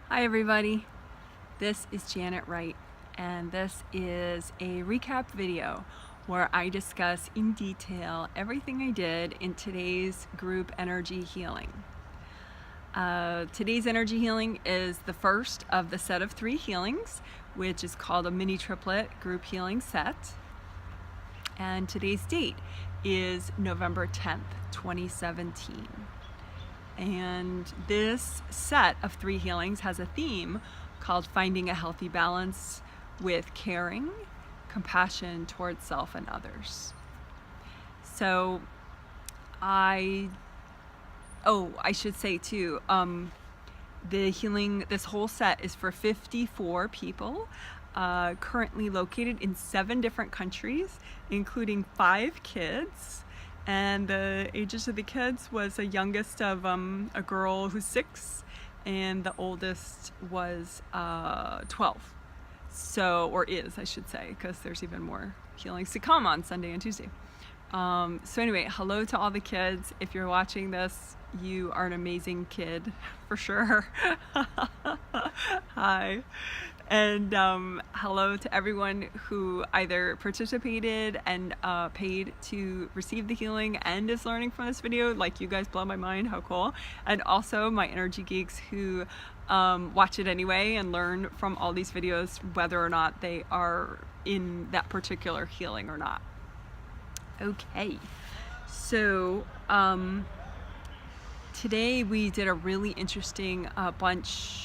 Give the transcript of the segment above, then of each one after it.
Hi everybody, this is Janet Wright, and this is a recap video where I discuss in detail everything I did in today's group energy healing. Today's energy healing is the first of the set of 3 healings, which is called a mini triplet group healing set. And today's date is November 10th, 2017. And this set of 3 healings has a theme called finding a healthy balance with caring, compassion towards self and others. So I should say too, the healing, this whole set is for 54 people, currently located in 7 different countries, including 5 kids. And the ages of the kids was a youngest of a girl who's 6, and the oldest was 12. So, or is, I should say, because there's even more healings to come on Sunday and Tuesday. So anyway, hello to all the kids. If you're watching this, you are an amazing kid, for sure. Hi. And hello to everyone who either participated and paid to receive the healing and is learning from this video. Like, you guys blow my mind, how cool. And also my energy geeks who watch it anyway and learn from all these videos, whether or not they are in that particular healing or not. Okay, so today we did a really interesting bunch.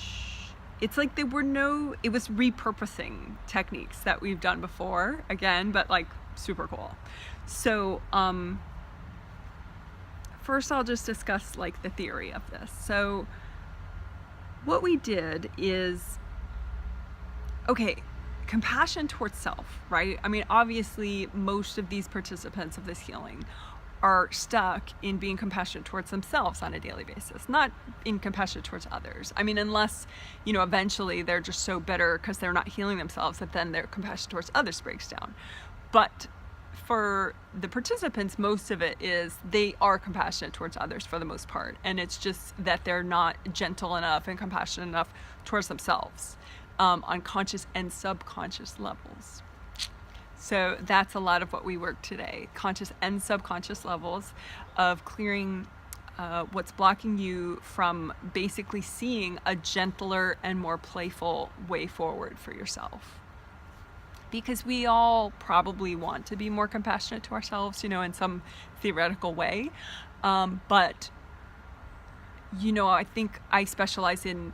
It's like it was repurposing techniques that we've done before, again, but like super cool. So first I'll just discuss like the theory of this. So what we did is, okay, compassion towards self, right? I mean, obviously most of these participants of this healing are stuck in being compassionate towards themselves on a daily basis, not in compassion towards others. I mean, unless, eventually they're just so bitter because they're not healing themselves that then their compassion towards others breaks down. But for the participants, most of it is they are compassionate towards others for the most part. And it's just that they're not gentle enough and compassionate enough towards themselves on conscious and subconscious levels. So that's a lot of what we work today, conscious and subconscious levels of clearing what's blocking you from basically seeing a gentler and more playful way forward for yourself. Because we all probably want to be more compassionate to ourselves, in some theoretical way. But, I think I specialize in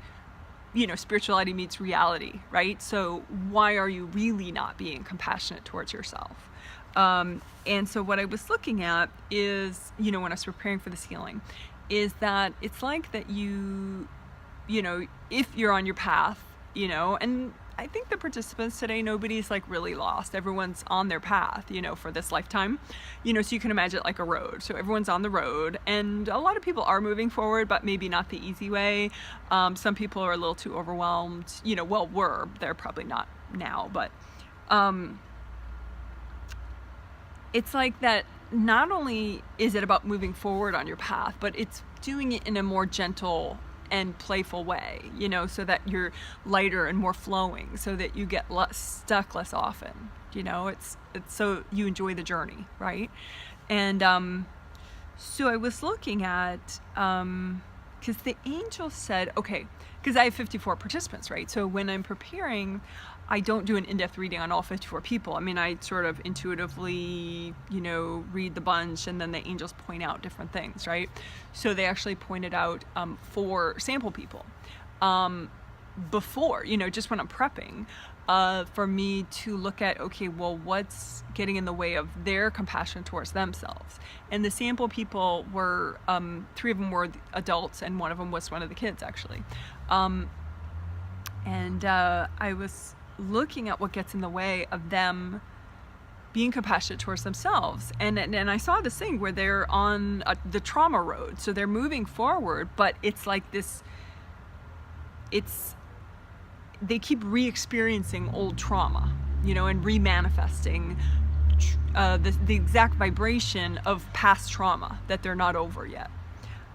spirituality meets reality, right? So why are you really not being compassionate towards yourself? And so what I was looking at is, when I was preparing for this healing, is that it's like that if you're on your path, and I think the participants today, nobody's like really lost. Everyone's on their path, for this lifetime, so you can imagine it like a road. So everyone's on the road, and a lot of people are moving forward, but maybe not the easy way. Some people are a little too overwhelmed, they're probably not now, but it's like that. Not only is it about moving forward on your path, but it's doing it in a more gentle and playful way, so that you're lighter and more flowing, so that you get stuck less often. It's so you enjoy the journey, right? And so I was looking at because the angel said, okay, because I have 54 participants, right? So when I'm preparing, I don't do an in-depth reading on all 54 people. I mean, I sort of intuitively, read the bunch, and then the angels point out different things, right? So they actually pointed out 4 sample people before, just when I'm prepping, for me to look at, okay, well, what's getting in the way of their compassion towards themselves? And the sample people were, 3 of them were adults, and 1 of them was one of the kids, actually. And I was looking at what gets in the way of them being compassionate towards themselves, and I saw this thing where they're on the trauma road, so they're moving forward, but it's like this, they keep re-experiencing old trauma, and re-manifesting the exact vibration of past trauma that they're not over yet.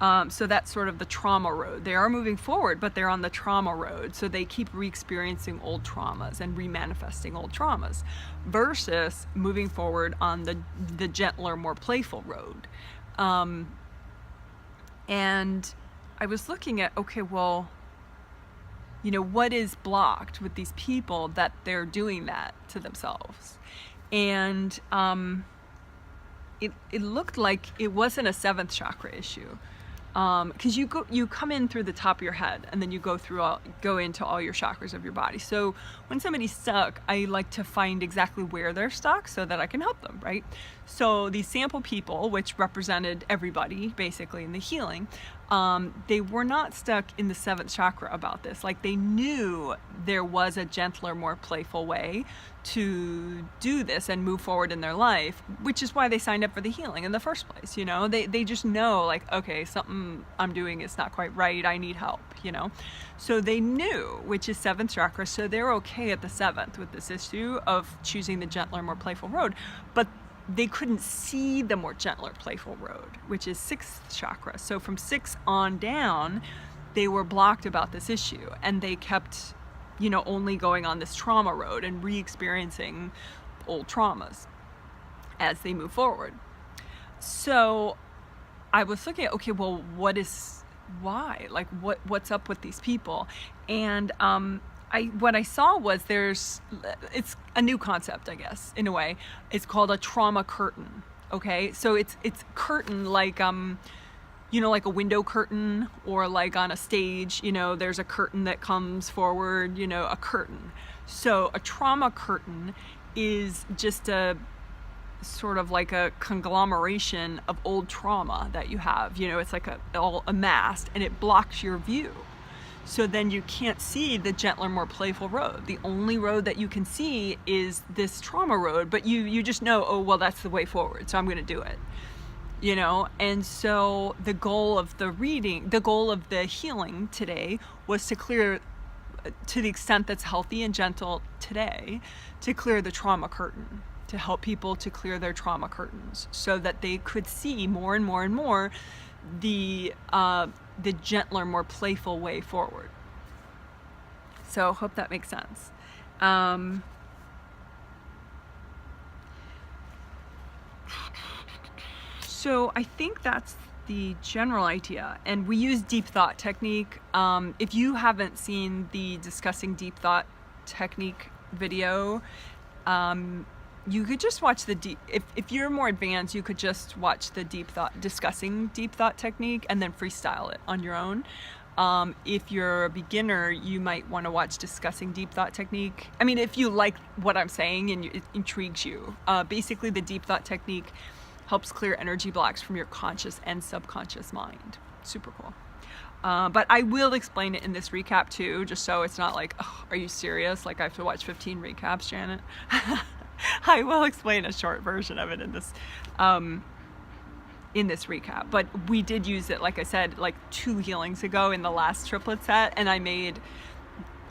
So that's sort of the trauma road. They are moving forward, but they're on the trauma road. So they keep re-experiencing old traumas and remanifesting old traumas, versus moving forward on the gentler, more playful road. And I was looking at, okay, well, what is blocked with these people that they're doing that to themselves? And it looked like it wasn't a seventh chakra issue. Because you come in through the top of your head, and then you go into all your chakras of your body. So when somebody's stuck, I like to find exactly where they're stuck so that I can help them, right? So these sample people, which represented everybody basically in the healing, they were not stuck in the seventh chakra about this. Like, they knew there was a gentler, more playful way to do this and move forward in their life, which is why they signed up for the healing in the first place. They just know, like, okay, something I'm doing is not quite right, I need help. So they knew, which is seventh chakra, so they're okay at the seventh with this issue of choosing the gentler, more playful road. But they couldn't see the more gentler, playful road, which is sixth chakra. So from 6 on down, they were blocked about this issue, and they kept only going on this trauma road and re-experiencing old traumas as they move forward. So I was looking at, okay, well, why? Like, what's up with these people? And what I saw was it's a new concept, I guess, in a way. It's called a trauma curtain. Okay, so it's curtain, like like a window curtain, or like on a stage, there's a curtain that comes forward, a curtain. So a trauma curtain is just a sort of like a conglomeration of old trauma that you have. It's like all amassed, and it blocks your view. So then you can't see the gentler, more playful road. The only road that you can see is this trauma road, but you just know, oh, well, that's the way forward, so I'm going to do it. And so the goal of the healing today was to clear, to the extent that's healthy and gentle today, to clear the trauma curtain, to help people to clear their trauma curtains so that they could see more and more and more the gentler, more playful way forward. So hope that makes sense. So I think that's the general idea. And we use deep thought technique. If you haven't seen the Discussing Deep Thought Technique video, you could just watch if you're more advanced, you could just watch the Discussing Deep Thought Technique and then freestyle it on your own. If you're a beginner, you might want to watch Discussing Deep Thought Technique. I mean, if you like what I'm saying and it intrigues you. Basically, the Deep Thought Technique helps clear energy blocks from your conscious and subconscious mind. Super cool. But I will explain it in this recap too, just so it's not like, oh, are you serious? Like, I have to watch 15 recaps, Janet? I will explain a short version of it in this recap. But we did use it, like I said, like 2 healings ago in the last triplet set, and I made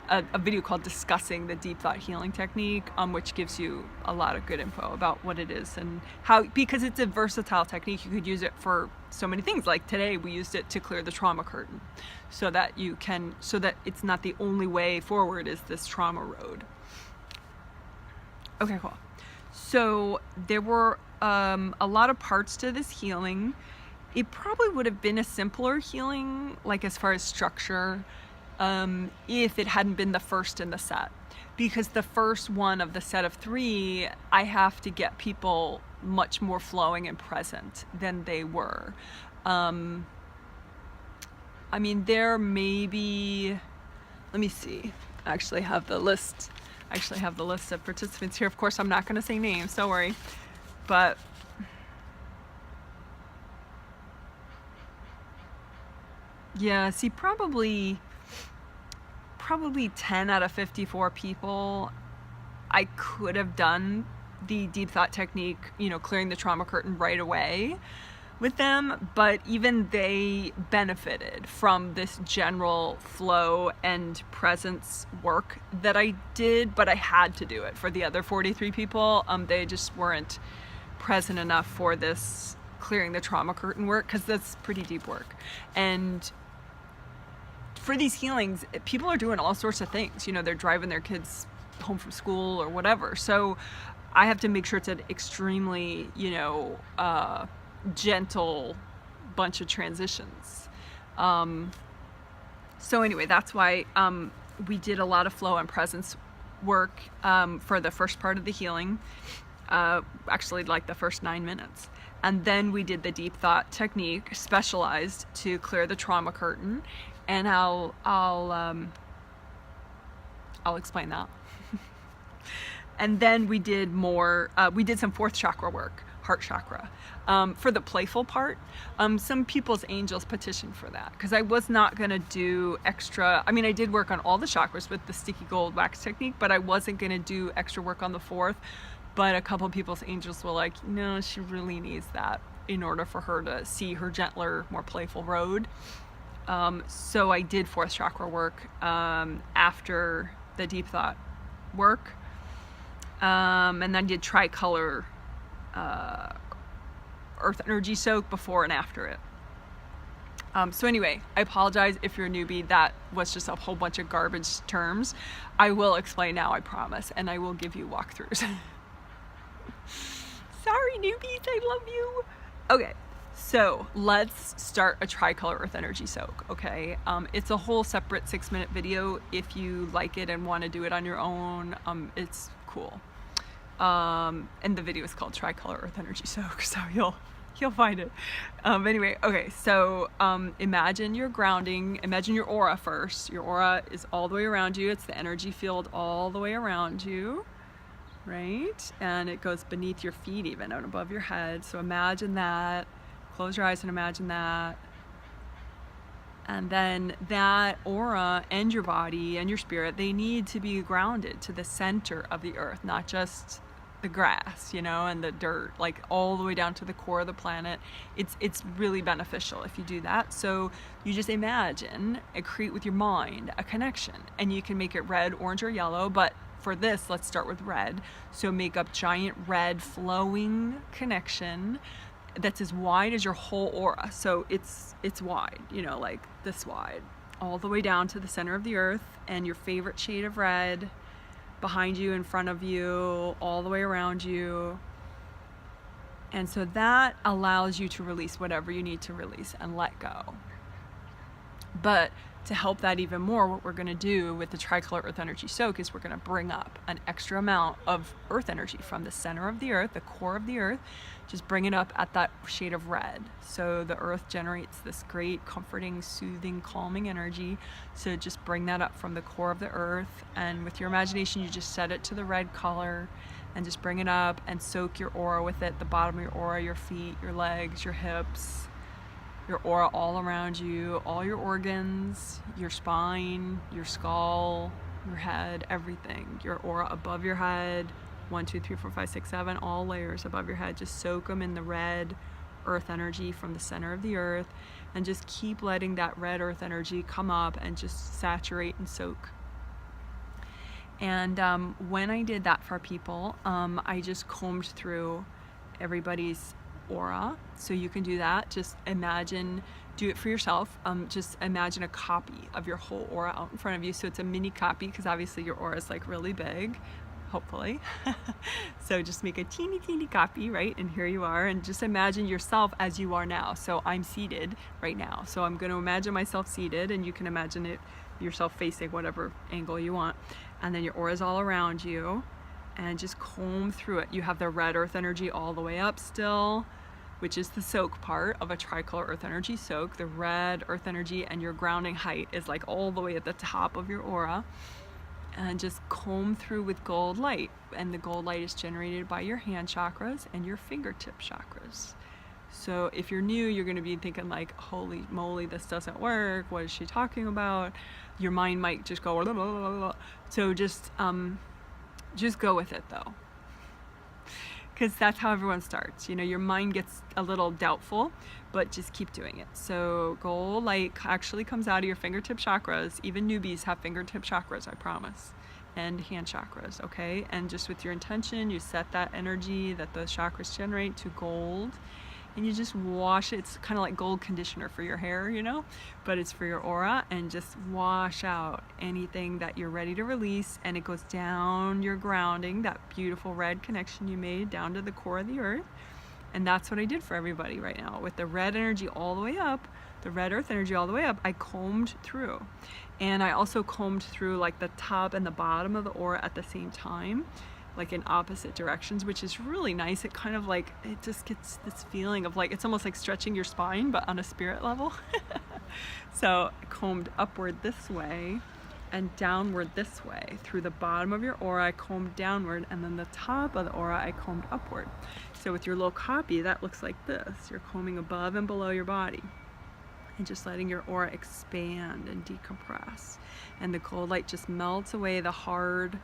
a video called Discussing the Deep Thought Healing Technique, which gives you a lot of good info about what it is and how, because it's a versatile technique. You could use it for so many things. Like today, we used it to clear the trauma curtain, so that it's not the only way forward is this trauma road. Okay, cool. So there were a lot of parts to this healing. It probably would have been a simpler healing, like as far as structure, if it hadn't been the first in the set. Because the first one of the set of 3, I have to get people much more flowing and present than they were. I mean, there may be, let me see, I actually have the list of participants here. Of course, I'm not going to say names, don't worry. But yeah, see, probably 10 out of 54 people, I could have done the deep thought technique, clearing the trauma curtain right away with them, but even they benefited from this general flow and presence work that I did, but I had to do it for the other 43 people. They just weren't present enough for this clearing the trauma curtain work, because that's pretty deep work. And for these healings, people are doing all sorts of things. You know, they're driving their kids home from school or whatever. So I have to make sure it's an extremely, you know, gentle bunch of transitions. So anyway, that's why we did a lot of flow and presence work for the first part of the healing, actually like the first 9 minutes. And then we did the deep thought technique, specialized to clear the trauma curtain, and I'll explain that. And then we did more, we did some fourth chakra work, heart chakra, for the playful part. Some people's angels petitioned for that, because I was not going to do extra. I mean, I did work on all the chakras with the sticky gold wax technique, but I wasn't going to do extra work on the fourth. But a couple of people's angels were like, no, she really needs that in order for her to see her gentler, more playful road. So I did fourth chakra work after the deep thought work. And then I did tricolor earth energy soak before and after it. So anyway, I apologize if you're a newbie. That was just a whole bunch of garbage terms. I will explain now, I promise, and I will give you walkthroughs. Sorry, newbies, I love you. Okay, so let's start a tricolor earth energy soak, okay? It's a whole separate 6-minute video. If you like it and want to do it on your own, it's cool. And the video is called Tricolor Earth Energy Soak, so you'll find it. Anyway, okay, so imagine you're grounding. Imagine your aura first. Your aura is all the way around you. It's the energy field all the way around you, right? And it goes beneath your feet even, and above your head. So imagine that. Close your eyes and imagine that. And then that aura and your body and your spirit, they need to be grounded to the center of the earth, not just the grass, you know, and the dirt, like all the way down to the core of the planet. It's really beneficial if you do that. So you just imagine and create with your mind a connection, and you can make it red, orange, or yellow, but for this, let's start with red. So make up giant red flowing connection that's as wide as your whole aura. So it's wide, you know, like this wide, all the way down to the center of the earth, and your favorite shade of red behind you, in front of you, all the way around you. And so that allows you to release whatever you need to release and let go. But to help that even more, what we're going to do with the Tricolor Earth Energy Soak is we're going to bring up an extra amount of earth energy from the center of the earth, the core of the earth. Just bring it up at that shade of red. So the earth generates this great, comforting, soothing, calming energy. So just bring that up from the core of the earth. And with your imagination, you just set it to the red color and just bring it up and soak your aura with it. The bottom of your aura, your feet, your legs, your hips, your aura all around you, all your organs, your spine, your skull, your head, everything. Your aura above your head, 1, 2, 3, 4, 5, 6, 7, all layers above your head. Just soak them in the red earth energy from the center of the earth, and just keep letting that red earth energy come up and just saturate and soak. And when I did that for people, I just combed through everybody's aura. So you can do that. Just imagine, do it for yourself. Just imagine a copy of your whole aura out in front of you. So it's a mini copy, because obviously your aura is like really big, hopefully. So just make a teeny copy, right? And here you are, and just imagine yourself as you are now. So I'm seated right now. So I'm going to imagine myself seated, and you can imagine it yourself facing whatever angle you want. And then your aura is all around you, and just comb through it. You have the red earth energy all the way up still, which is the soak part of a Tricolor Earth Energy Soak. The red earth energy, and your grounding height is like all the way at the top of your aura. And just comb through with gold light. And the gold light is generated by your hand chakras and your fingertip chakras. So if you're new, you're going to be thinking like, holy moly, this doesn't work. What is she talking about? Your mind might just go, blah, blah, blah, blah. So just go with it though. Because that's how everyone starts. You know, your mind gets a little doubtful, but just keep doing it. So gold light actually comes out of your fingertip chakras. Even newbies have fingertip chakras, I promise. And hand chakras, okay? And just with your intention, you set that energy that those chakras generate to gold. and you just wash it. It's kind of like gold conditioner for your hair, you know, but it's for your aura, and just wash out anything that you're ready to release, and it goes down your grounding, that beautiful red connection you made down to the core of the earth. And that's what I did for everybody right now. With the red energy all the way up, the red earth energy all the way up, I combed through. And I also combed through like the top and the bottom of the aura at the same time, like in opposite directions, which is really nice. It kind of like, it just gets this feeling of like, it's almost like stretching your spine, but on a spirit level. So I combed upward this way and downward this way. Through the bottom of your aura, I combed downward, and then the top of the aura, I combed upward. So with your little copy, that looks like this. You're combing above and below your body, and just letting your aura expand and decompress. And the cold light just melts away the hard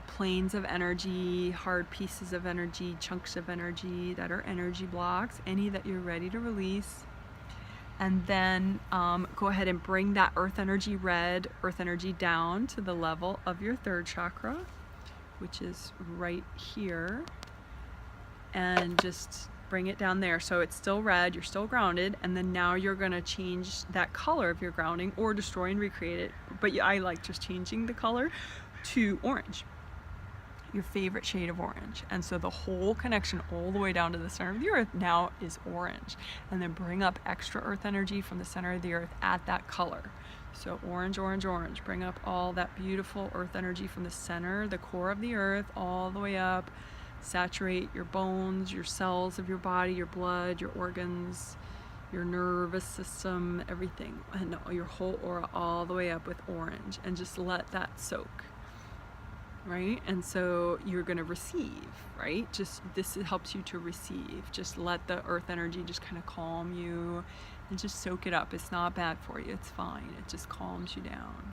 planes of energy, hard pieces of energy, chunks of energy that are energy blocks, any that you're ready to release. And then go ahead and bring that earth energy, red earth energy, down to the level of your third chakra, which is right here. And just bring it down there. So it's still red, you're still grounded, and then now you're gonna change that color of your grounding, or destroy and recreate it. But I like just changing the color to orange, your favorite shade of orange. And so the whole connection all the way down to the center of the earth now is orange. And then bring up extra earth energy from the center of the earth at that color. So orange, orange, orange. Bring up all that beautiful earth energy from the center, the core of the earth, all the way up. Saturate your bones, your cells of your body, your blood, your organs, your nervous system, everything, and your whole aura all the way up with orange, and just let that soak. Right? And so you're going to receive, right? Just this helps you to receive. Just let the earth energy just kind of calm you, and just soak it up. It's not bad for you. It's fine. It just calms you down.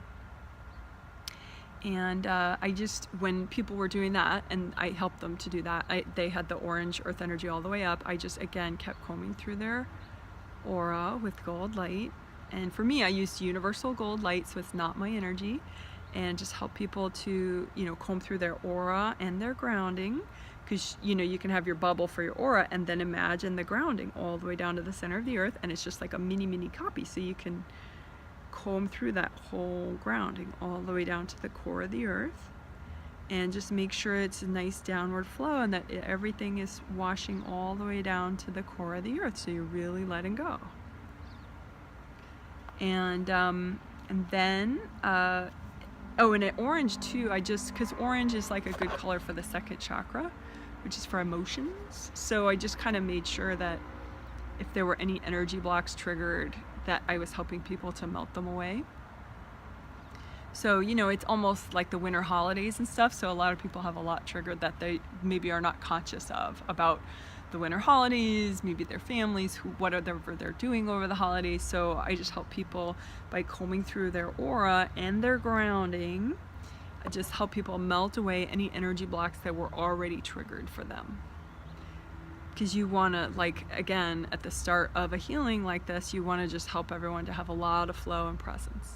And I just, when people were doing that, and I helped them to do that, they had the orange earth energy all the way up. I just, again, kept combing through their aura with gold light. And for me, I used universal gold light, so it's not my energy. And just help people to, you know, comb through their aura and their grounding, because, you know, you can have your bubble for your aura, and then imagine the grounding all the way down to the center of the earth, and it's just like a mini copy. So you can comb through that whole grounding all the way down to the core of the earth, and just make sure it's a nice downward flow, and that everything is washing all the way down to the core of the earth. So you're really letting go. And then oh, and at orange too, because orange is like a good color for the second chakra, which is for emotions. So I just kind of made sure that if there were any energy blocks triggered, that I was helping people to melt them away. So, you know, it's almost like the winter holidays and stuff. So a lot of people have a lot triggered that they maybe are not conscious of about the winter holidays, maybe their families, whatever they're doing over the holidays. So I just help people by combing through their aura and their grounding. I just help people melt away any energy blocks that were already triggered for them. Because you want to, like, again, at the start of a healing like this, you want to just help everyone to have a lot of flow and presence.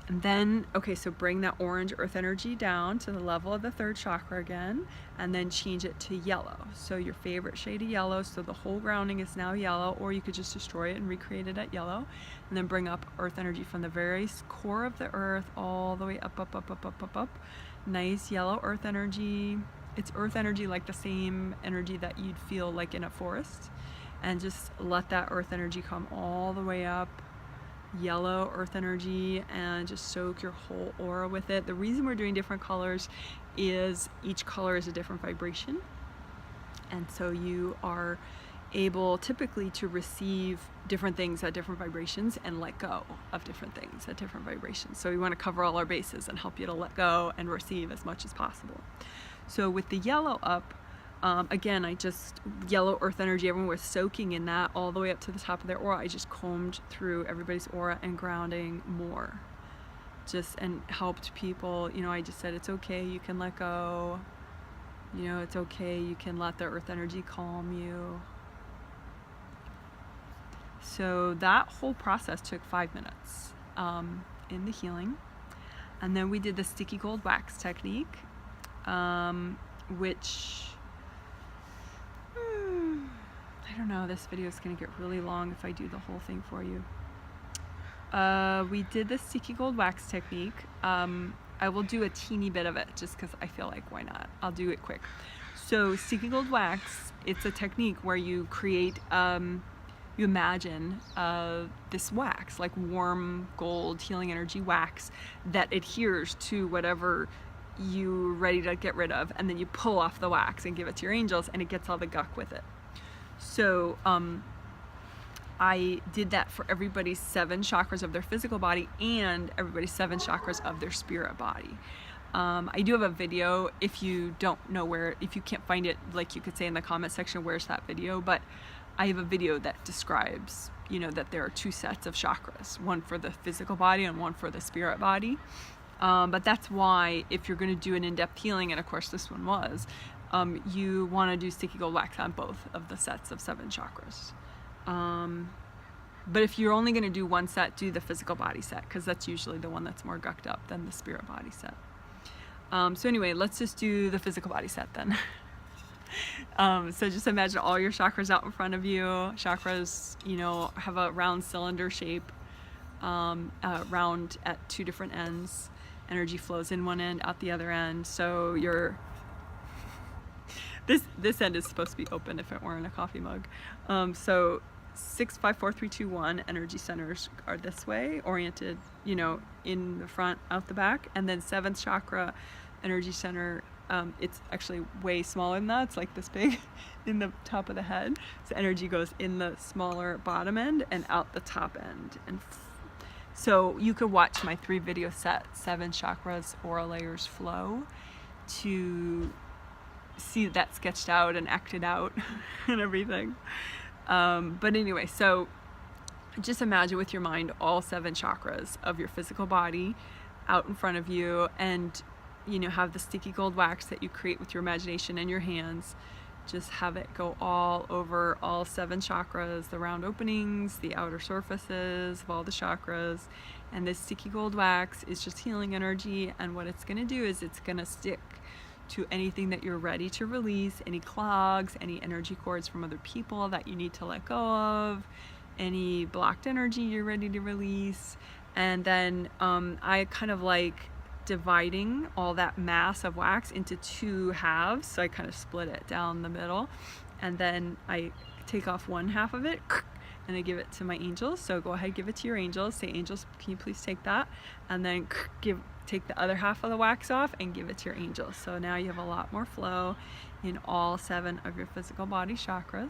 And then, okay, so bring that orange earth energy down to the level of the third chakra again, and then change it to yellow. So your favorite shade of yellow, so the whole grounding is now yellow, or you could just destroy it and recreate it at yellow. And then bring up earth energy from the very core of the earth all the way up, up, up, up, up, up, up. Nice yellow earth energy. It's earth energy, like the same energy that you'd feel like in a forest. And just let that earth energy come all the way up. Yellow earth energy, and just soak your whole aura with it. The reason we're doing different colors is each color is a different vibration, and so you are able typically to receive different things at different vibrations and let go of different things at different vibrations. So we want to cover all our bases and help you to let go and receive as much as possible. So with the yellow up, again, yellow earth energy, everyone was soaking in that all the way up to the top of their aura. I just combed through everybody's aura and grounding more. And helped people, you know, I just said, it's okay, you can let go. You know, it's okay, you can let the earth energy calm you. So that whole process took 5 minutes in the healing. And then we did the sticky gold wax technique, which... I I don't know, this video is going to get really long if I do the whole thing for you. We did the sticky gold wax technique. I will do a teeny bit of it just because I feel like why not? I'll do it quick. So sticky gold wax, it's a technique where you create, you imagine this wax, like warm gold healing energy wax that adheres to whatever you're ready to get rid of, and then you pull off the wax and give it to your angels, and it gets all the gunk with it. So I did that for everybody's 7 chakras of their physical body and everybody's 7 chakras of their spirit body. I do have a video. If you don't know where, if you can't find it, like you could say in the comment section, where's that video? But I have a video that describes, you know, that there are 2 sets of chakras, one for the physical body and one for the spirit body. But that's why if you're going to do an in-depth healing, and of course this one was, you want to do sticky gold wax on both of the sets of 7 chakras. But if you're only going to do one set, do the physical body set, because that's usually the one that's more gucked up than the spirit body set. So anyway, let's just do the physical body set then. So just imagine all your chakras out in front of you. Chakras, you know, have a round cylinder shape, round at 2 different ends. Energy flows in one end, out the other end. So your this end is supposed to be open if it weren't a coffee mug. So 6, 5, 4, 3, 2, 1 energy centers are this way, oriented, you know, in the front, out the back. And then 7th chakra energy center, it's actually way smaller than that. It's like this big in the top of the head. So energy goes in the smaller bottom end and out the top end. And so you could watch my 3 video set, 7 chakras, aura layers flow, to see that sketched out and acted out and everything. But anyway, so just imagine with your mind all 7 chakras of your physical body out in front of you, and you know, have the sticky gold wax that you create with your imagination and your hands. Just have it go all over all 7 chakras, the round openings, the outer surfaces of all the chakras. And this sticky gold wax is just healing energy, and what it's going to do is it's going to stick to anything that you're ready to release, any clogs, any energy cords from other people that you need to let go of, any blocked energy you're ready to release. And then I kind of like dividing all that mass of wax into 2 halves. So I kind of split it down the middle, and then I take off one half of it and I give it to my angels. So go ahead, give it to your angels. Say, angels, can you please take that? And then take the other half of the wax off and give it to your angels. So now you have a lot more flow in all 7 of your physical body chakras.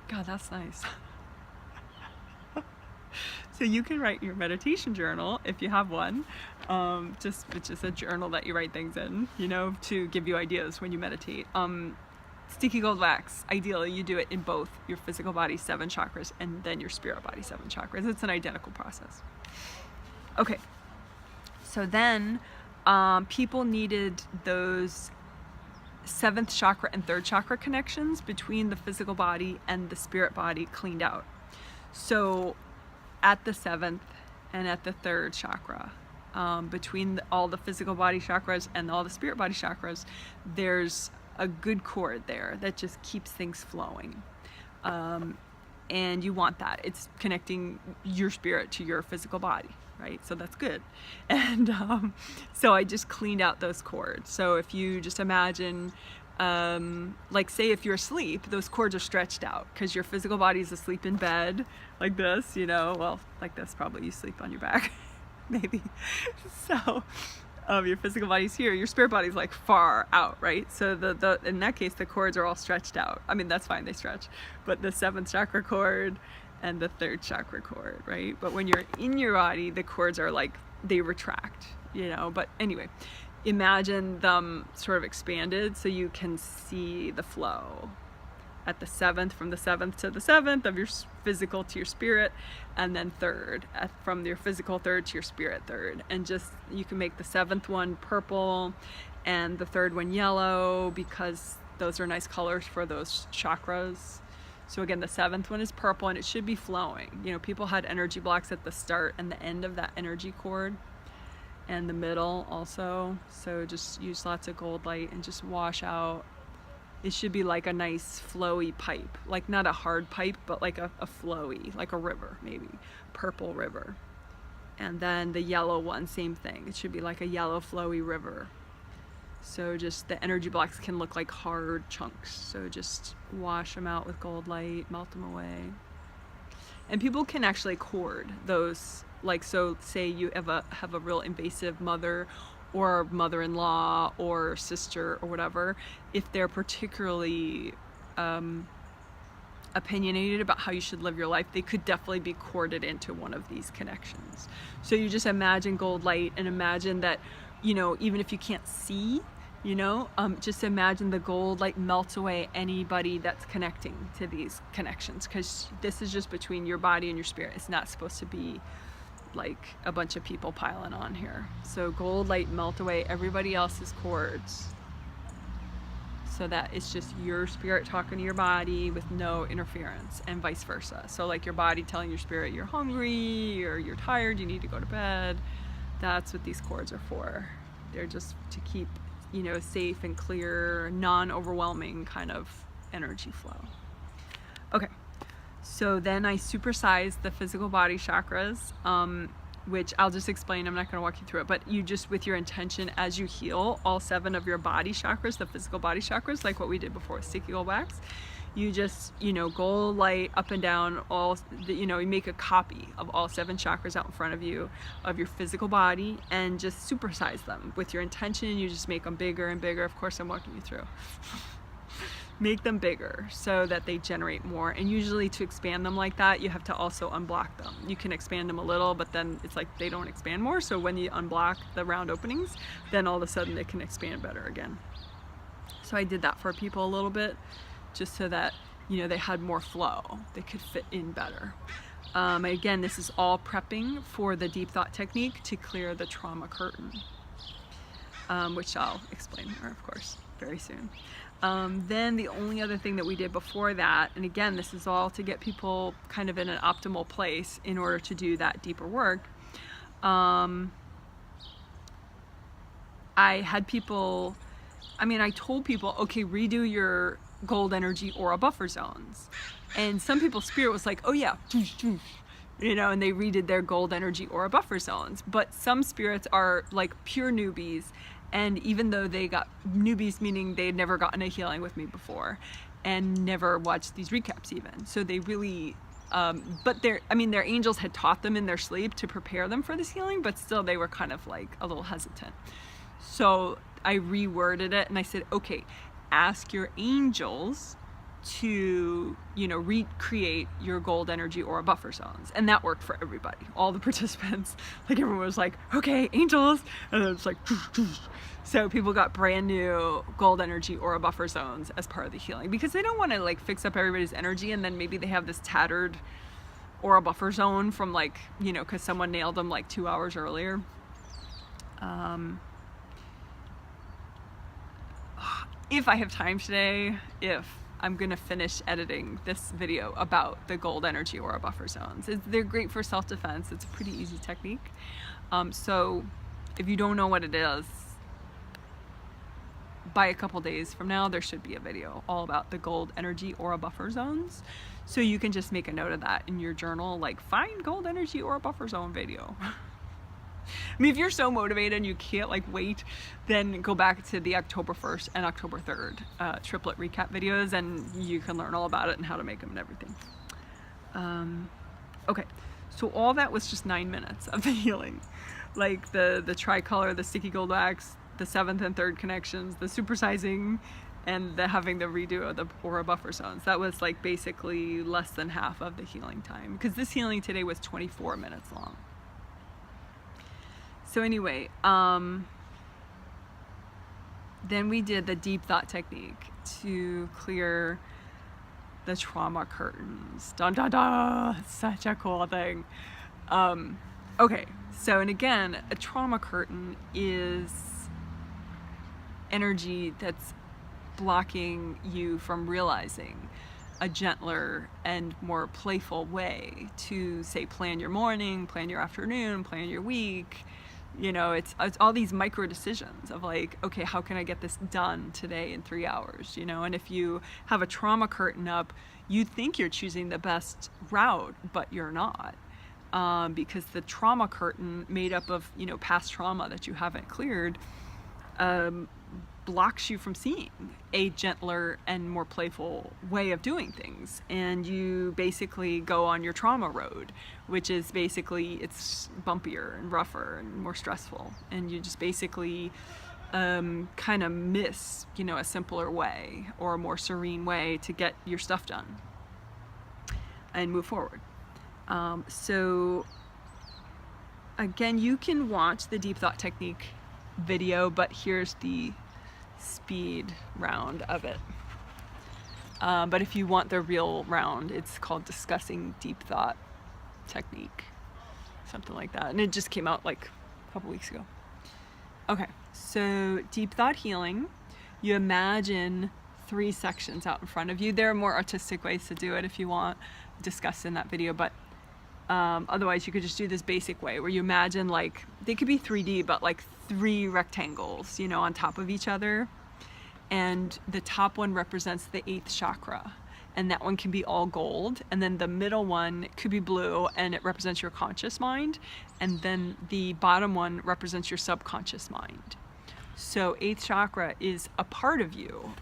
God, that's nice. So you can write your meditation journal if you have one, it's just a journal that you write things in, you know, to give you ideas when you meditate. Sticky gold wax, ideally you do it in both your physical body 7 chakras and then your spirit body 7 chakras. It's an identical process. Okay, so then people needed those 7th chakra and 3rd chakra connections between the physical body and the spirit body cleaned out. So at the 7th and at the 3rd chakra, between all the physical body chakras and all the spirit body chakras, there's a good cord there that just keeps things flowing. And you want that. It's connecting your spirit to your physical body, right? So that's good. And so I just cleaned out those cords. So if you just imagine, like say if you're asleep, those cords are stretched out because your physical body is asleep in bed like this, you know, well, like this, probably you sleep on your back, maybe. So your physical body's here, your spirit body's like far out, right? So the in that case, the cords are all stretched out. I mean, that's fine, they stretch, but the 7th chakra cord and the 3rd chakra cord, right? But when you're in your body, the cords are like, they retract, you know. But anyway, imagine them sort of expanded so you can see the flow at the 7th, from the 7th to the 7th of your physical to your spirit, and then 3rd, from your physical 3rd to your spirit 3rd. And just, you can make the 7th one purple and the 3rd one yellow, because those are nice colors for those chakras. So again, the 7th one is purple and it should be flowing. You know, people had energy blocks at the start and the end of that energy cord, and the middle also. So just use lots of gold light and just wash out. It should be like a nice flowy pipe, like not a hard pipe, but like a flowy, like a river, maybe purple river. And then the yellow one, same thing. It should be like a yellow flowy river. So just the energy blocks can look like hard chunks. So just wash them out with gold light, melt them away. And people can actually cord those, like, so say you have a real invasive mother or mother-in-law or sister or whatever, if they're particularly opinionated about how you should live your life, they could definitely be corded into one of these connections. So you just imagine gold light and imagine that, you know, even if you can't see, you know, just imagine the gold light melts away anybody that's connecting to these connections, because this is just between your body and your spirit. It's not supposed to be like a bunch of people piling on here. So gold light melt away everybody else's cords, so that it's just your spirit talking to your body with no interference, and vice versa. So like your body telling your spirit you're hungry or you're tired, you need to go to bed. That's what these cords are for. They're just to keep, you know, safe and clear, non-overwhelming kind of energy flow. Okay, so then I supersized the physical body chakras, which I'll just explain. I'm not going to walk you through it, but you just, with your intention, as you heal all 7 of your body chakras, the physical body chakras, like what we did before with sticky gold wax, you just, you know, gold light up and down all, you know, you make a copy of all 7 chakras out in front of you, of your physical body, and just supersize them with your intention. You just make them bigger and bigger. Of course, I'm walking you through. Make them bigger so that they generate more. And usually to expand them like that, you have to also unblock them. You can expand them a little, but then it's like they don't expand more. So when you unblock the round openings, then all of a sudden they can expand better again. So I did that for people a little bit, just so that, you know, they had more flow, they could fit in better. Again, this is all prepping for the deep thought technique to clear the trauma curtain, which I'll explain more, of course, very soon. Then the only other thing that we did before that, and again, this is all to get people kind of in an optimal place in order to do that deeper work. I had people, I told people, okay, redo your gold energy aura buffer zones. And some people's spirit was like, oh yeah, you know, and they redid their gold energy aura buffer zones. But some spirits are like pure newbies. And even though they got newbies, meaning they had never gotten a healing with me before and never watched these recaps even. So they really, but their angels had taught them in their sleep to prepare them for this healing, but still they were kind of like a little hesitant. So I reworded it and I said, okay, ask your angels to, you know, recreate your gold energy aura buffer zones. And that worked for everybody, all the participants. Like everyone was like, okay, angels, and it was like, so people got brand new gold energy aura buffer zones as part of the healing, because they don't want to like fix up everybody's energy and then maybe they have this tattered aura buffer zone from like, you know, because someone nailed them like 2 hours earlier. If I have time today, I'm gonna finish editing this video about the gold energy aura buffer zones. They're great for self-defense. It's a pretty easy technique. So if you don't know what it is, by a couple days from now, there should be a video all about the gold energy aura buffer zones. So you can just make a note of that in your journal, like find gold energy aura buffer zone video. If you're so motivated and you can't like wait, then go back to the October 1st and October 3rd triplet recap videos, and you can learn all about it and how to make them and everything. Okay, so all that was just 9 minutes of the healing. Like the tricolor, the sticky gold wax, the 7th and 3rd connections, the supersizing, and the having the redo of the aura buffer zones. That was like basically less than half of the healing time, because this healing today was 24 minutes long. So anyway, then we did the deep thought technique to clear the trauma curtains. Dun dun dun! It's such a cool thing. Okay, so, and again, a trauma curtain is energy that's blocking you from realizing a gentler and more playful way to, say, plan your morning, plan your afternoon, plan your week, It's all these micro decisions of like, okay, how can I get this done today in 3 hours, and if you have a trauma curtain up, you think you're choosing the best route, but you're not, because the trauma curtain, made up of past trauma that you haven't cleared, blocks you from seeing a gentler and more playful way of doing things, and you basically go on your trauma road, which is basically, it's bumpier and rougher and more stressful, and you just basically kind of miss a simpler way or a more serene way to get your stuff done and move forward. So again, you can watch the Deep Thought Technique video, but here's the speed round of it. But if you want the real round, it's called Discussing Deep Thought Technique, something like that, and it just came out like a couple weeks ago. Okay, so Deep Thought Healing, you imagine 3 sections out in front of you. There are more artistic ways to do it if you want, discussed in that video, but otherwise you could just do this basic way where you imagine, like, they could be 3D, but like 3 rectangles, on top of each other, and the top one represents the 8th chakra, and that one can be all gold, and then the middle one could be blue and it represents your conscious mind, and then the bottom one represents your subconscious mind. So 8th chakra is a part of you,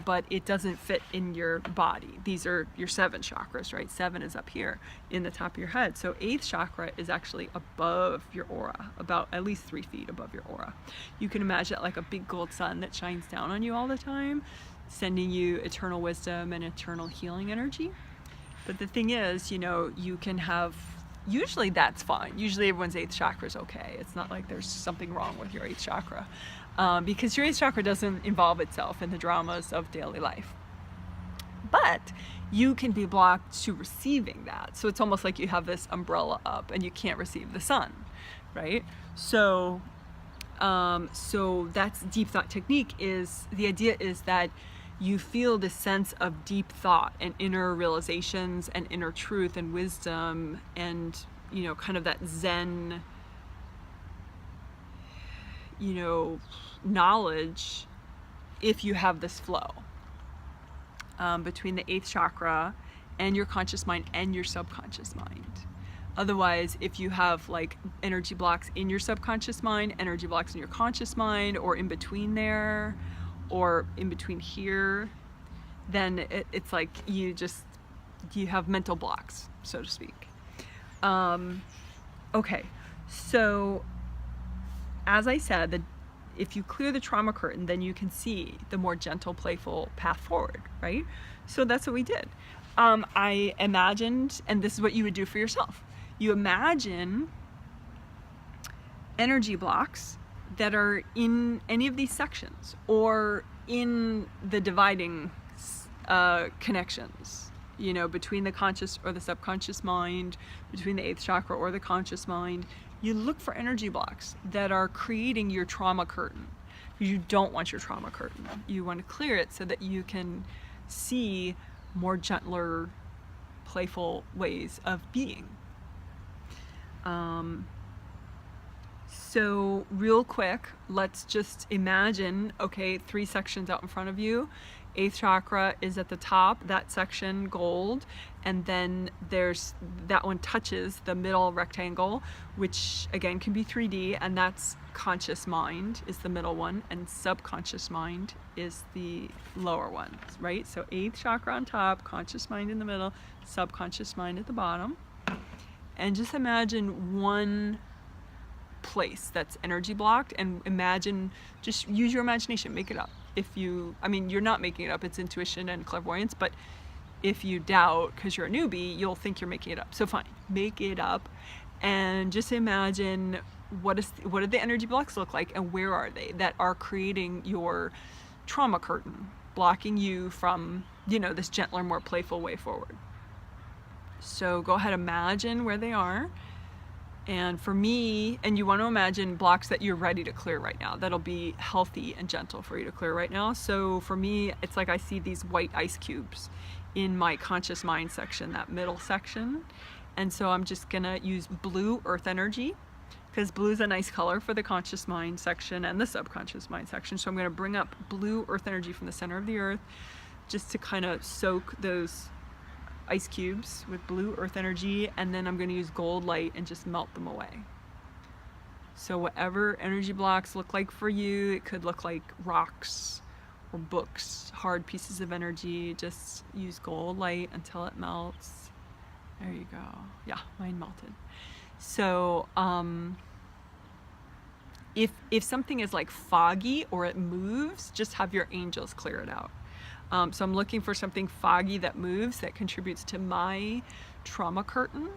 but it doesn't fit in your body. These are your 7 chakras, right? 7 is up here in the top of your head. So 8th chakra is actually above your aura, about at least 3 feet above your aura. You can imagine it like a big gold sun that shines down on you all the time, sending you eternal wisdom and eternal healing energy. But the thing is, you can have, usually that's fine. Usually everyone's 8th chakra is okay. It's not like there's something wrong with your 8th chakra. Because your 8th chakra doesn't involve itself in the dramas of daily life. But you can be blocked to receiving that. So it's almost like you have this umbrella up and you can't receive the sun, right? So that's Deep Thought Technique. The idea is that you feel this sense of deep thought and inner realizations and inner truth and wisdom and, kind of that Zen, knowledge, if you have this flow between the 8th chakra and your conscious mind and your subconscious mind. Otherwise, if you have like energy blocks in your subconscious mind, energy blocks in your conscious mind, or in between there, or in between here, then it's like you have mental blocks, so to speak. Okay, so as I said, if you clear the trauma curtain, then you can see the more gentle, playful path forward, right? So that's what we did. I imagined, and this is what you would do for yourself. You imagine energy blocks that are in any of these sections or in the dividing connections, between the conscious or the subconscious mind, between the 8th chakra or the conscious mind. You look for energy blocks that are creating your trauma curtain. You don't want your trauma curtain. You want to clear it so that you can see more gentler, playful ways of being. So real quick, let's just imagine, okay, 3 sections out in front of you. 8th chakra is at the top, that section gold, and then there's that one touches the middle rectangle, which again can be 3D, and that's conscious mind is the middle one, and subconscious mind is the lower one, right? So 8th chakra on top, conscious mind in the middle, subconscious mind at the bottom. And just imagine one place that's energy blocked, and imagine, just use your imagination, make it up. You're not making it up, it's intuition and clairvoyance, but if you doubt because you're a newbie, you'll think you're making it up. So fine, make it up and just imagine what do the energy blocks look like, and where are they that are creating your trauma curtain, blocking you from, this gentler, more playful way forward. So go ahead, imagine where they are. And for me, and you want to imagine blocks that you're ready to clear right now, that'll be healthy and gentle for you to clear right now. So for me, it's like I see these white ice cubes in my conscious mind section, that middle section. And so I'm just gonna use blue earth energy, because blue is a nice color for the conscious mind section and the subconscious mind section. So I'm going to bring up blue earth energy from the center of the earth just to kind of soak those ice cubes with blue earth energy, and then I'm going to use gold light and just melt them away. So whatever energy blocks look like for you, it could look like rocks or books, hard pieces of energy, just use gold light until it melts. There you go. Yeah, mine melted. So if something is like foggy or it moves, just have your angels clear it out. So I'm looking for something foggy that moves, that contributes to my trauma curtain.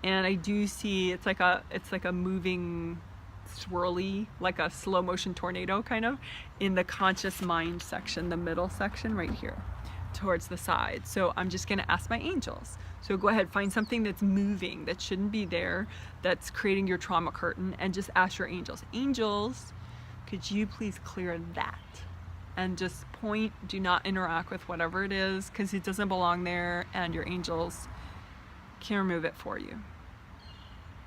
And I do see it's like a moving, swirly, like a slow motion tornado kind of, in the conscious mind section, the middle section right here towards the side. So I'm just going to ask my angels. So go ahead, find something that's moving, that shouldn't be there, that's creating your trauma curtain, and just ask your angels. Angels, could you please clear that? And just point, do not interact with whatever it is, because it doesn't belong there, and your angels can remove it for you.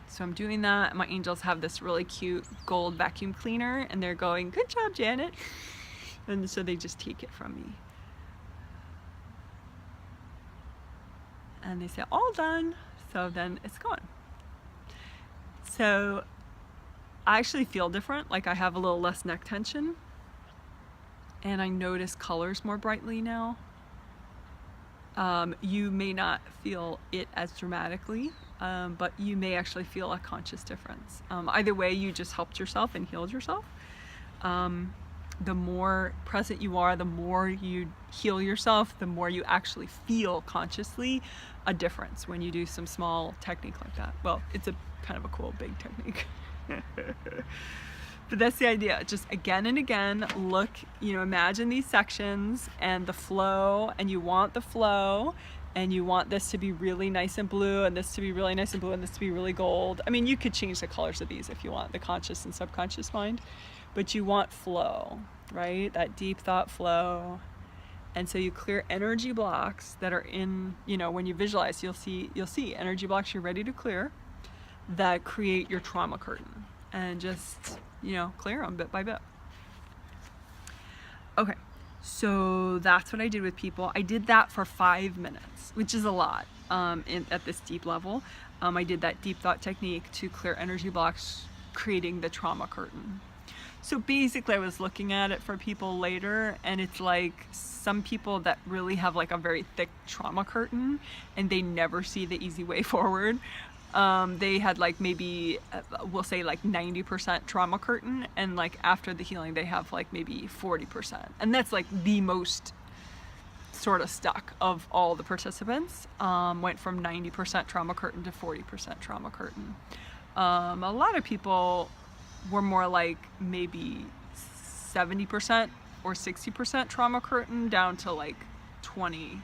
So I'm doing that. My angels have this really cute gold vacuum cleaner, and they're going, good job, Janet. And so they just take it from me. And they say, all done. So then it's gone. So I actually feel different, like I have a little less neck tension. And I notice colors more brightly now. You may not feel it as dramatically, but you may actually feel a conscious difference. Either way, you just helped yourself and healed yourself. The more present you are, the more you heal yourself, the more you actually feel consciously a difference when you do some small technique like that. Well, it's a kind of a cool big technique. But that's the idea. Just again and again, look, imagine these sections and the flow, and you want the flow, and you want this to be really nice and blue, and this to be really nice and blue, and this to be really gold. I mean, you could change the colors of these if you want, the conscious and subconscious mind, but you want flow, right? That deep thought flow. And so you clear energy blocks that are in, when you visualize, you'll see energy blocks you're ready to clear that create your trauma curtain, and just clear them bit by bit. Okay, so that's what I did with people. I did that for 5 minutes, which is a lot at this deep level. I did that deep thought technique to clear energy blocks, creating the trauma curtain. So basically I was looking at it for people later, and it's like some people that really have like a very thick trauma curtain and they never see the easy way forward. They had like maybe, we'll say like 90% trauma curtain, and like after the healing they have like maybe 40%. And that's like the most sort of stuck of all the participants. Went from 90% trauma curtain to 40% trauma curtain. A lot of people were more like maybe 70% or 60% trauma curtain down to like 20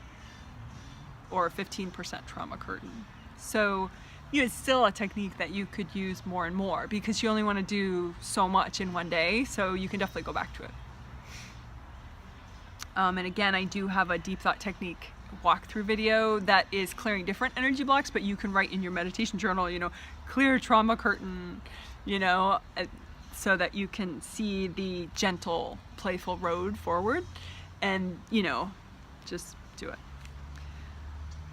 or 15% trauma curtain. So it's still a technique that you could use more and more, because you only want to do so much in one day, so you can definitely go back to it. And again, I do have a deep thought technique walkthrough video that is clearing different energy blocks, but you can write in your meditation journal, clear trauma curtain, so that you can see the gentle, playful road forward, and, just do it.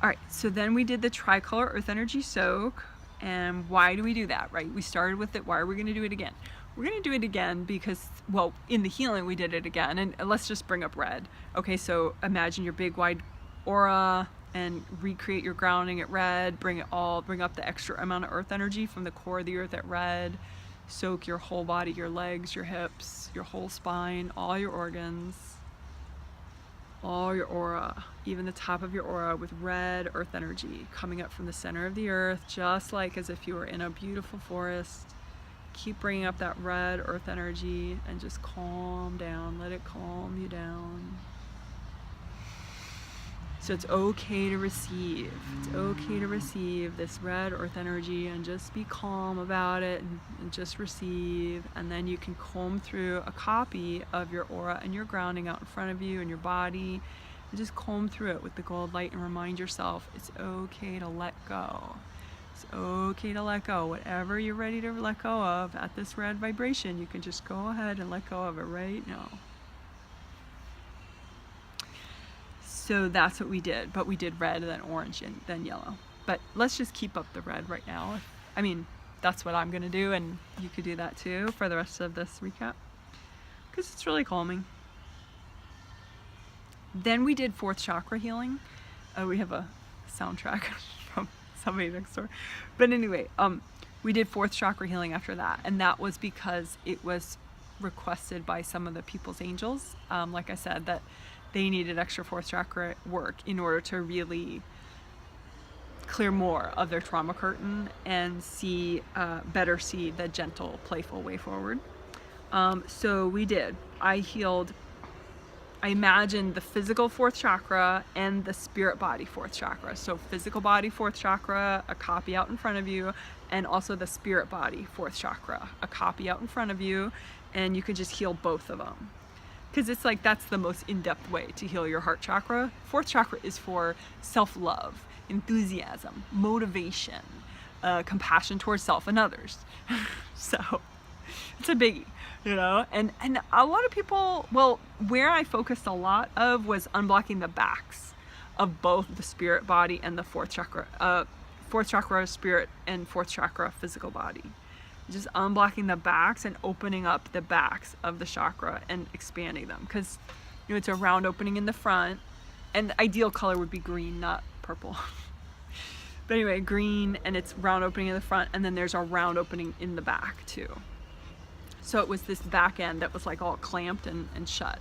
All right, so then we did the tricolor earth energy soak. And why do we do that, right? We started with it. Why are we going to do it again? We're going to do it again because, well, in the healing we did it again. And let's just bring up red. Okay, so imagine your big wide aura and recreate your grounding at red. Bring up the extra amount of earth energy from the core of the earth at red. Soak your whole body, your legs, your hips, your whole spine, all your organs, all your aura, even the top of your aura, with red earth energy coming up from the center of the earth, just like as if you were in a beautiful forest. Keep bringing up that red earth energy and just calm down. Let it calm you down. So it's okay to receive. It's okay to receive this red earth energy and just be calm about it, and just receive. And then you can comb through a copy of your aura and your grounding out in front of you and your body, and just comb through it with the gold light and remind yourself it's okay to let go. It's okay to let go. Whatever you're ready to let go of at this red vibration, you can just go ahead and let go of it right now. So that's what we did, but we did red, then orange, and then yellow. But let's just keep up the red right now. I mean, that's what I'm gonna do, and you could do that too for the rest of this recap, because it's really calming. Then we did fourth chakra healing. We have a soundtrack from somebody next door. But anyway, we did fourth chakra healing after that, and that was because it was requested by some of the people's angels. Like I said, that they needed extra fourth chakra work in order to really clear more of their trauma curtain and better see the gentle, playful way forward. So we did. I imagined the physical fourth chakra and the spirit body fourth chakra. So physical body fourth chakra, a copy out in front of you, and also the spirit body fourth chakra, a copy out in front of you, and you can just heal both of them. Because it's like that's the most in-depth way to heal your heart chakra. Fourth chakra is for self-love, enthusiasm, motivation, compassion towards self and others. So it's a biggie. You know, and a lot of people, well, where I focused a lot of was unblocking the backs of both the spirit body and the fourth chakra spirit and fourth chakra physical body. Just unblocking the backs and opening up the backs of the chakra and expanding them, because you know it's a round opening in the front, and the ideal color would be green, not purple. But anyway, green, and it's round opening in the front, and then there's a round opening in the back too. So it was this back end that was like all clamped and shut.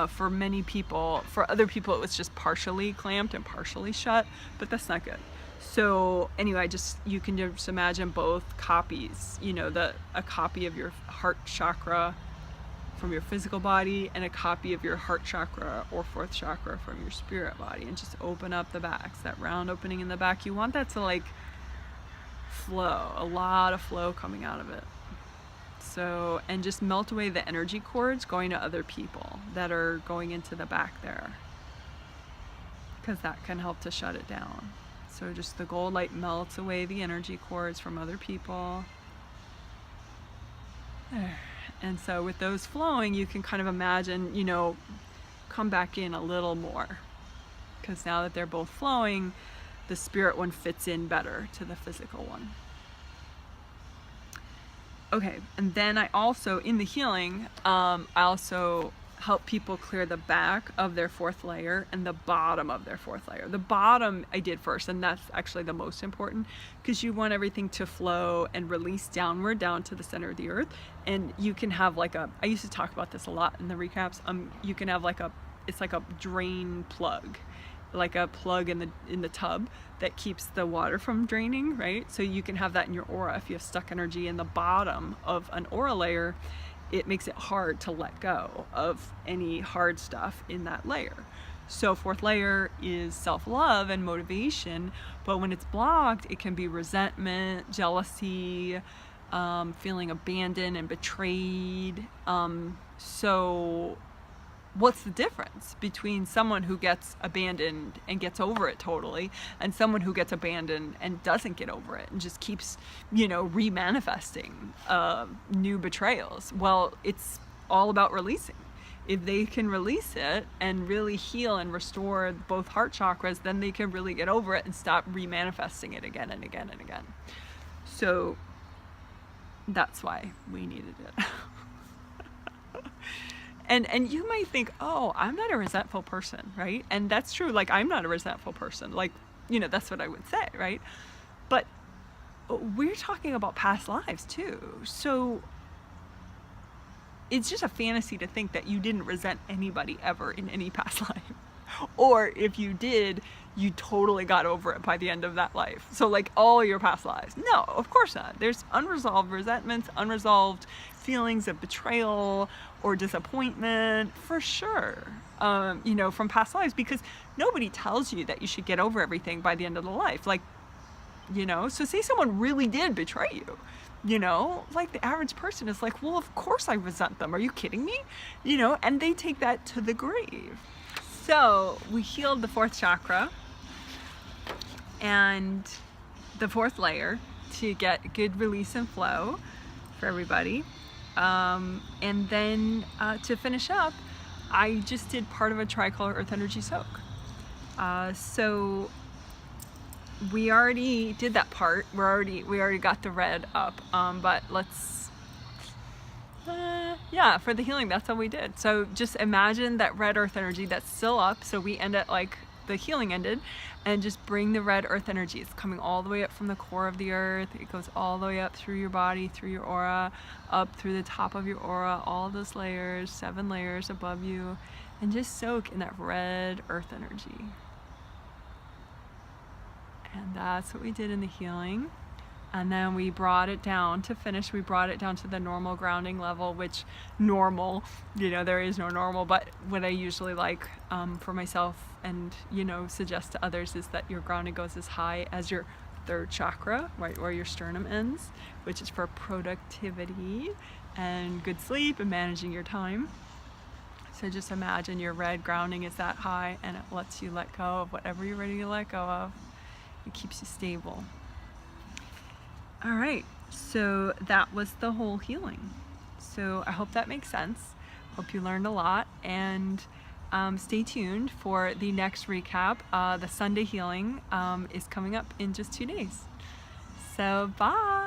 For many people, for other people, it was just partially clamped and partially shut, but that's not good. So anyway, you can just imagine both copies, you know, a copy of your heart chakra from your physical body and a copy of your heart chakra or fourth chakra from your spirit body, and just open up the backs, that round opening in the back. You want that to like flow, a lot of flow coming out of it. So, and just melt away the energy cords going to other people that are going into the back there, because that can help to shut it down. So just the gold light melts away the energy cords from other people. There. And so with those flowing, you can kind of imagine, you know, come back in a little more, because now that they're both flowing, the spirit one fits in better to the physical one. Okay, and then I also, in the healing, I also help people clear the back of their fourth layer and the bottom of their fourth layer. The bottom I did first, and that's actually the most important, because you want everything to flow and release downward, down to the center of the earth. And you can have like I used to talk about this a lot in the recaps, you can have like it's like a drain plug, like a plug in the tub that keeps the water from draining, right? So you can have that in your aura. If you have stuck energy in the bottom of an aura layer, it makes it hard to let go of any hard stuff in that layer. So fourth layer is self-love and motivation, but when it's blocked, it can be resentment, jealousy, feeling abandoned and betrayed. So what's the difference between someone who gets abandoned and gets over it totally, and someone who gets abandoned and doesn't get over it and just keeps, you know, remanifesting new betrayals? Well, it's all about releasing. If they can release it and really heal and restore both heart chakras, then they can really get over it and stop remanifesting it again and again and again. So that's why we needed it. And you might think, oh, I'm not a resentful person, right? And that's true. Like, I'm not a resentful person. Like, you know, that's what I would say, right? But we're talking about past lives too. So it's just a fantasy to think that you didn't resent anybody ever in any past life. Or if you did, you totally got over it by the end of that life. So like all your past lives. No, of course not. There's unresolved resentments, unresolved feelings of betrayal or disappointment, for sure, you know, from past lives, because nobody tells you that you should get over everything by the end of the life. Like, you know, so say someone really did betray you, you know, like the average person is like, well, of course I resent them. Are you kidding me? You know, and they take that to the grave. So we healed the fourth chakra, and the fourth layer to get good release and flow for everybody. And then to finish up, I just did part of a Tricolor Earth Energy soak. So we already did that part. We already got the red up, but let's, yeah, for the healing, that's all we did. So just imagine that red earth energy that's still up. So we end at like the healing ended, and just bring the red earth energy. It's coming all the way up from the core of the earth. It goes all the way up through your body, through your aura, up through the top of your aura, all those layers, 7 layers above you, and just soak in that red earth energy. And that's what we did in the healing. And then we brought it down to finish. We brought it down to the normal grounding level, which normal, there is no normal, but what I usually like for myself and, suggest to others is that your grounding goes as high as your 3rd chakra, right where your sternum ends, which is for productivity and good sleep and managing your time. So just imagine your red grounding is that high, and it lets you let go of whatever you're ready to let go of. It keeps you stable. All right, so that was the whole healing. So I hope that makes sense. Hope you learned a lot, and stay tuned for the next recap. The Sunday healing is coming up in just 2 days. So bye.